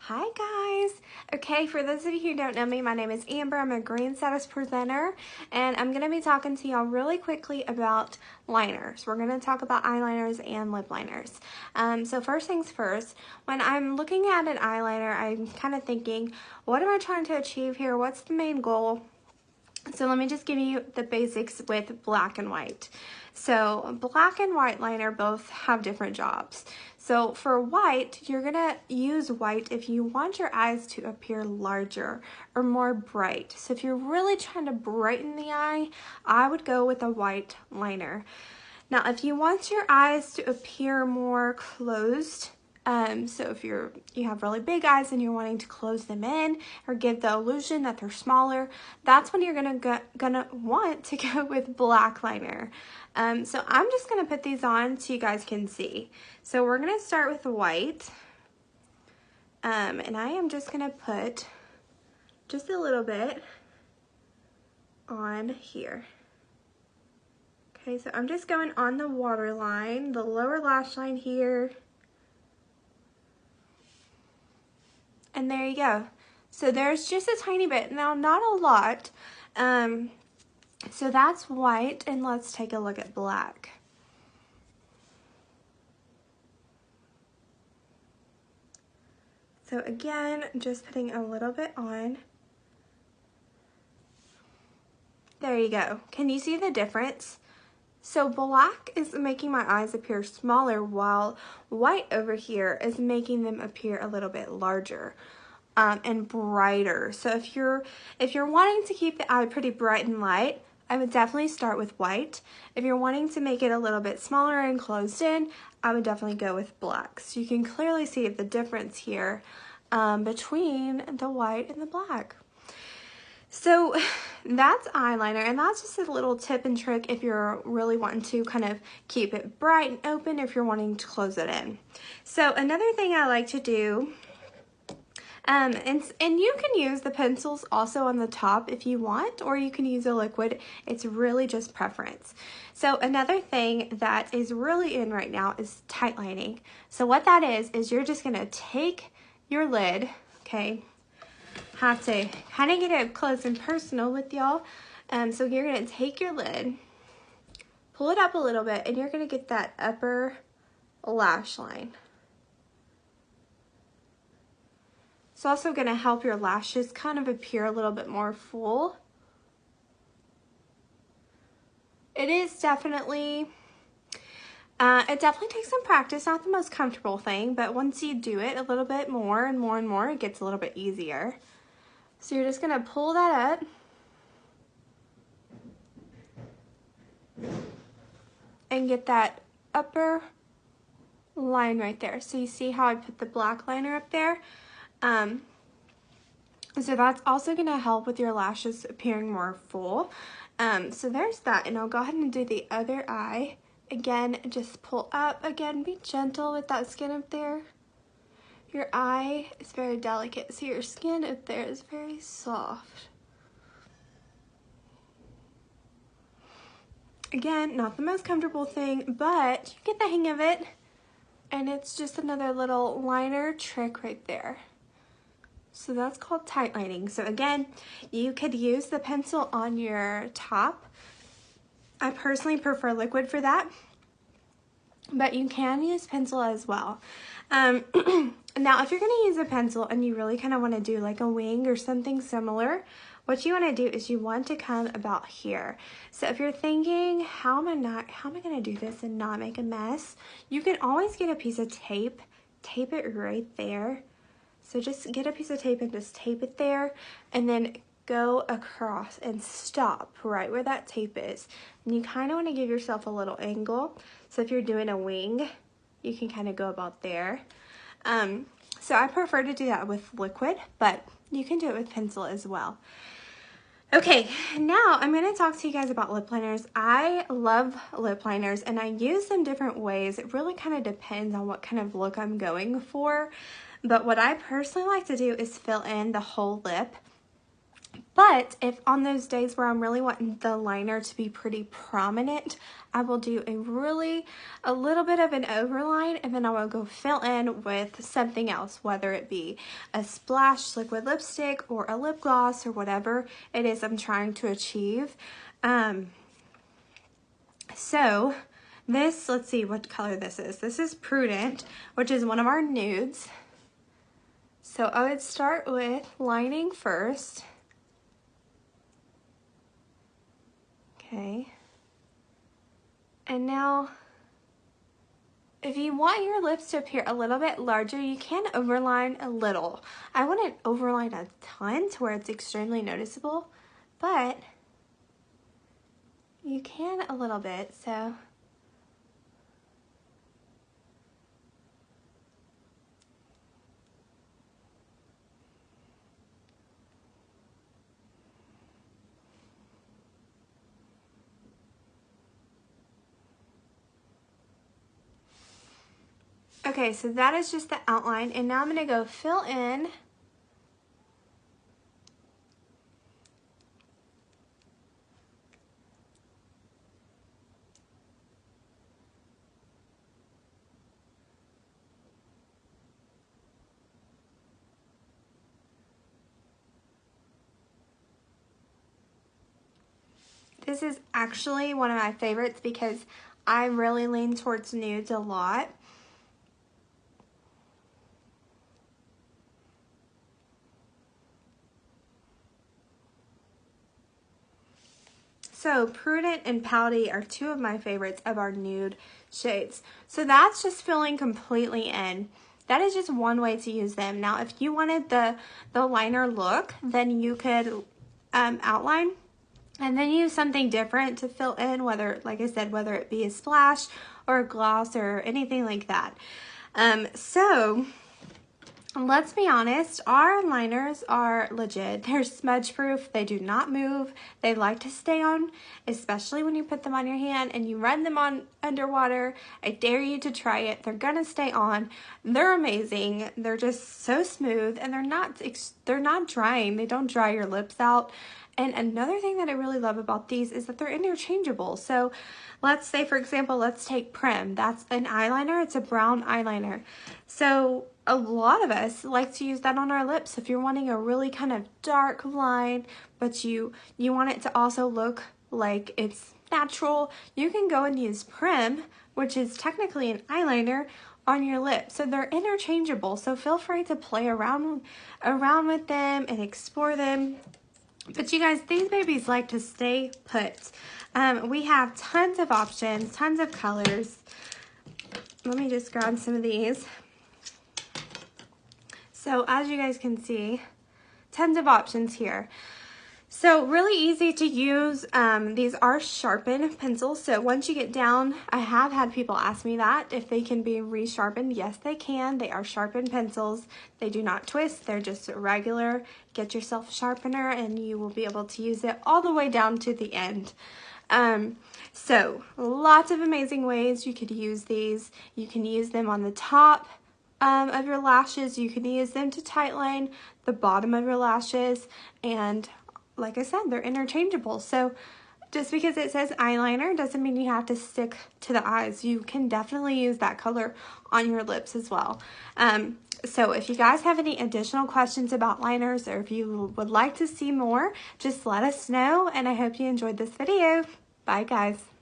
Hi guys! Okay, for those of you who don't know me, my name is Amber. I'm a green status presenter, and I'm going to be talking to y'all really quickly about liners. We're going to talk about eyeliners and lip liners. So first things first, when I'm looking at an eyeliner, I'm kind of thinking, what am I trying to achieve here? What's the main goal? So let me just give you the basics with black and white. So black and white liner both have different jobs. So for white, you're gonna use white if you want your eyes to appear larger or more bright. So if you're really trying to brighten the eye, I would go with a white liner. Now if you want your eyes to appear more closed, so if you have really big eyes and you're wanting to close them in or give the illusion that they're smaller, that's when you're gonna want to go with black liner. So I'm just gonna put these on so you guys can see. So we're gonna start with the white, and I am just gonna put just a little bit on here. Okay, so I'm just going on the waterline, the lower lash line here. And there you go. So there's just a tiny bit. Now, not a lot. So that's white, and let's take a look at black. So again, just putting a little bit on. There you go. Can you see the difference? So black is making my eyes appear smaller, while white over here is making them appear a little bit larger. And brighter. So if you're wanting to keep the eye pretty bright and light, I would definitely start with white. If you're wanting to make it a little bit smaller and closed in, I would definitely go with black. So you can clearly see the difference here between the white and the black. So that's eyeliner, and that's just a little tip and trick if you're really wanting to kind of keep it bright and open, if you're wanting to close it in. So another thing I like to do, and you can use the pencils also on the top if you want, or you can use a liquid. It's really just preference. So another thing that is really in right now is tight lining. So what that is you're just gonna take your lid, okay? Have to kind of get it up close and personal with y'all. So you're gonna take your lid, pull it up a little bit, and you're gonna get that upper lash line. It's also going to help your lashes kind of appear a little bit more full. It is definitely, it definitely takes some practice, not the most comfortable thing, but once you do it a little bit more and more and more, it gets a little bit easier. So you're just going to pull that up and get that upper line right there. So you see how I put the black liner up there? So that's also going to help with your lashes appearing more full. So there's that, and I'll go ahead and do the other eye. Again, just pull up. Again, be gentle with that skin up there. Your eye is very delicate, so your skin up there is very soft. Again, not the most comfortable thing, but you get the hang of it, and it's just another little liner trick right there. So that's called tight lining. So again, you could use the pencil on your top. I personally prefer liquid for that, but you can use pencil as well. Now, if you're gonna use a pencil and you really kind of want to do like a wing or something similar, what you want to do is you want to come about here. So if you're thinking, how am I gonna do this and not make a mess? You can always get a piece of tape, tape it right there. So just get a piece of tape and just tape it there, and then go across and stop right where that tape is. And you kind of want to give yourself a little angle. So if you're doing a wing, you can kind of go about there. So I prefer to do that with liquid, but you can do it with pencil as well. Okay, now I'm going to talk to you guys about lip liners. I love lip liners, and I use them different ways. It really kind of depends on what kind of look I'm going for. But what I personally like to do is fill in the whole lip. But if on those days where I'm really wanting the liner to be pretty prominent, I will do a little bit of an overline, and then I will go fill in with something else, whether it be a splash liquid lipstick or a lip gloss or whatever it is I'm trying to achieve. So this, let's see what color this is. This is Prudent, which is one of our nudes. So I would start with lining first. Okay. And now, if you want your lips to appear a little bit larger, you can overline a little. I wouldn't overline a ton to where it's extremely noticeable, but you can a little bit, so. Okay, so that is just the outline, and now I'm going to go fill in. This is actually one of my favorites because I really lean towards nudes a lot. So Prudent and Pouty are two of my favorites of our nude shades. So that's just filling completely in. That is just one way to use them. Now, if you wanted the liner look, then you could outline and then use something different to fill in, whether, like I said, whether it be a splash or a gloss or anything like that. So let's be honest, our liners are legit. They're smudge proof. They do not move. They like to stay on, especially when you put them on your hand and you run them on underwater. I dare you to try it. They're gonna stay on. They're amazing. They're just so smooth, and they're not drying. They don't dry your lips out. And another thing that I really love about these is that they're interchangeable. So let's say, for example, let's take Prim. That's an eyeliner. It's a brown eyeliner. So a lot of us like to use that on our lips. If you're wanting a really kind of dark line, but you want it to also look like it's natural, you can go and use Prim, which is technically an eyeliner, on your lips. So they're interchangeable. So feel free to play around with them and explore them. But you guys, these babies like to stay put. We have tons of options, tons of colors. Let me just grab some of these. So as you guys can see, tons of options here. So really easy to use. These are sharpened pencils. So once you get down, I have had people ask me that if they can be resharpened. Yes, they can. They are sharpened pencils. They do not twist. They're just regular. Get yourself a sharpener and you will be able to use it all the way down to the end. So lots of amazing ways you could use these. You can use them on the top of your lashes. You can use them to tightline the bottom of your lashes, and like I said, they're interchangeable. So just because it says eyeliner doesn't mean you have to stick to the eyes. You can definitely use that color on your lips as well. So if you guys have any additional questions about liners, or if you would like to see more, just let us know, and I hope you enjoyed this video. Bye guys.